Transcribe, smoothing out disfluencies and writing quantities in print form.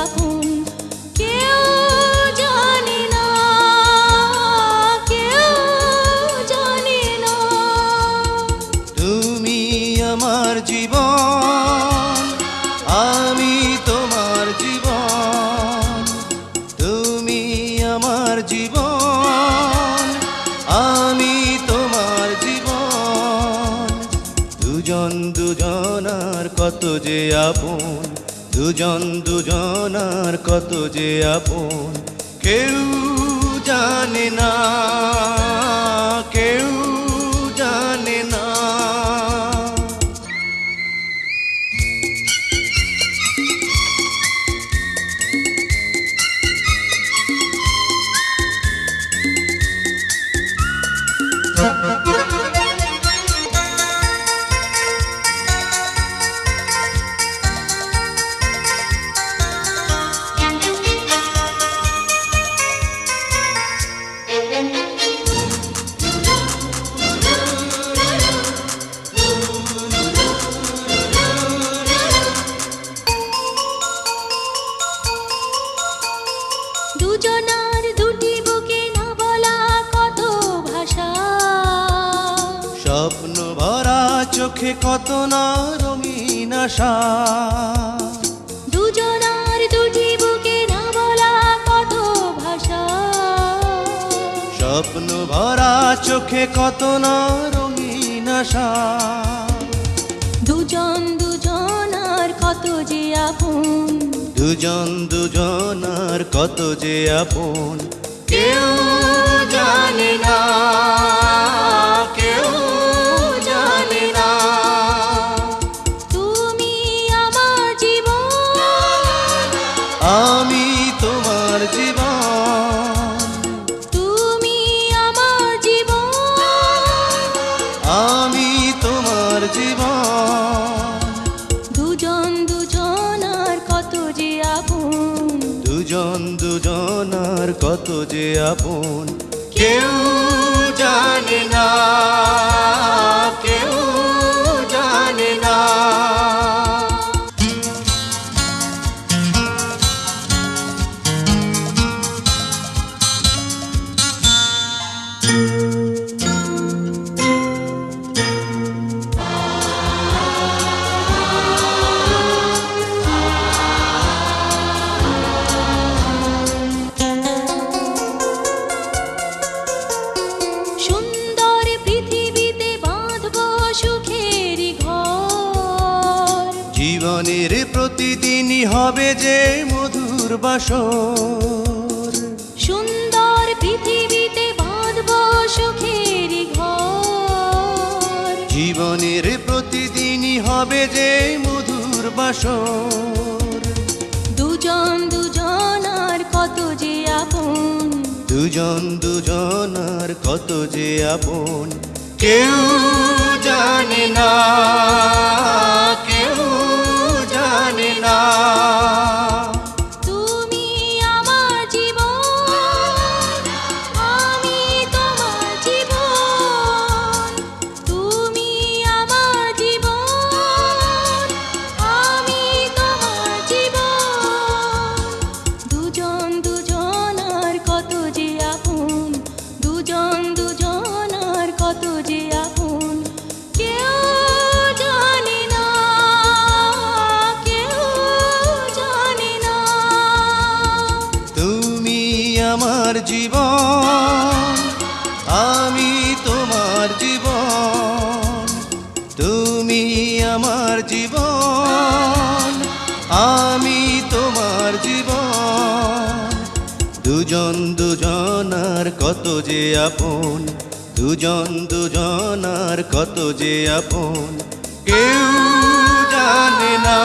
আপন কেউ জানে না, কেউ জানে না। তুমি আমার জীবন, আমি তোমার জীবন। তুমি আমার জীবন, আমি তোমার জীবন। দুজন দুজনার কত যে আপন, দুজন দুজনার কত যে আপন। কেউ জানে না, কেউ জানে না। দুজনার দুটি বুকে না বলা কত ভাষা, স্বপ্ন ভরা চোখে কত না রঙিন আশা। দুজনার দুটি বুকে না বলা কত ভাষা, স্বপ্ন ভরা চোখে কত না রঙিন আশা। দুজন দুজনার কত যে আপন, দুজন দুজনার কত যে আপন। কেউ জানে না, কেউ জানে না। তুমি আমার জীবন, আমি তোমার জীবন। তুমি আমার জীবন, আমি তোমার জীবন। দুজন দুজনার কত যে আপন, দুজন দুজনার কত যে আপন। কেউ জানে না, কেউ জানে না। সুন্দর পৃথিবীতে বাঁধবো সুখের ঘর, জীবনের প্রতিদিনই হবে যে মধুর বাসর। সুন্দর পৃথিবীতে বাঁধবো সুখের ঘর, জীবনের প্রতিদিনই হবে যে মধুর বাসর। দুজন দুজনার কত যে আপন, দুজন দুজনার কত যে আপন। কেউ জানে না, কেউ জানে না। তুমি আমার জীবন, আমি তোমার জীবন। তুমি আমার জীবন, আমি তোমার জীবন। দুজন দুজনার কত যে আপন, দুজন দুজনার কত যে আপন। কেউ জানে না, কেউ জানে না। তুমি আমার জীবন, আমি তোমার জীবন। তুমি আমার জীবন, আমি তোমার জীবন। দুজন দুজনার কত যে আপন, দুজন দুজনার কত যে আপন। কেউ জানে না।